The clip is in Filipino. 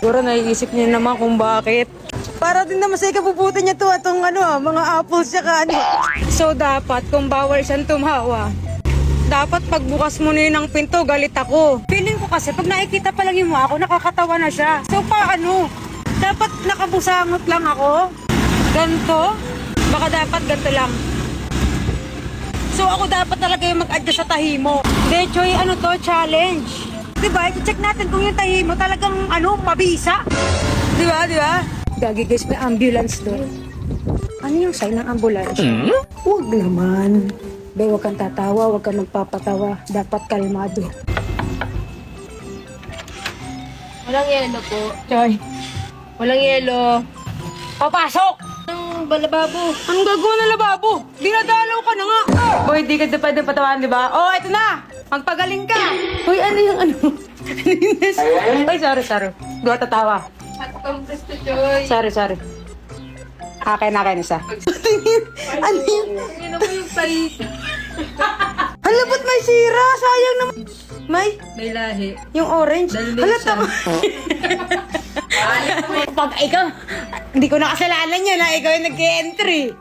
Siguro naiisip niya naman kung bakit. Para din naman sa ikabubuti niya to atong mga apples siya ano. So dapat kung bawal siyang tumawa, dapat pagbukas mo na yun ng pinto, galit ako. Feeling ko kasi pag nakikita pa lang yung mukha ko, nakakatawa na siya. So paano? Dapat nakabusangot lang ako? Ganto? Baka dapat ganto lang. So ako dapat talaga yung mag-adjust sa tahi mo. De, Choy, ano to? Challenge. Diba? I-check natin kung yung tahi mo talagang mabisa. Diba? Diba? Gagi guys, may ambulance doon. Ano yung sign ng ambulance? Huwag naman. Be, huwag kang tatawa, huwag kang magpapatawa. Dapat kalmado. Walang yelo po. Choy, Walang yelo. papasok! Ang balababo. Anong gagawa ng lababo? Dinadalaw ka na nga. Boy, di ka pwede patawan, di ba? Oh, eto na! Magpagaling ka! Hoy, ano yung ano? Ay, sorry. Di ako tatawa. At kang gusto, Joy. Sorry. Akin isa. Ano yun? Yan ako yung size. Hala, ba't may sira? Sayang naman. May? May lahi. Yung orange? Hala, tama. Pag ikaw, hindi ko nakasalanan yan na ikaw yung nag-entry.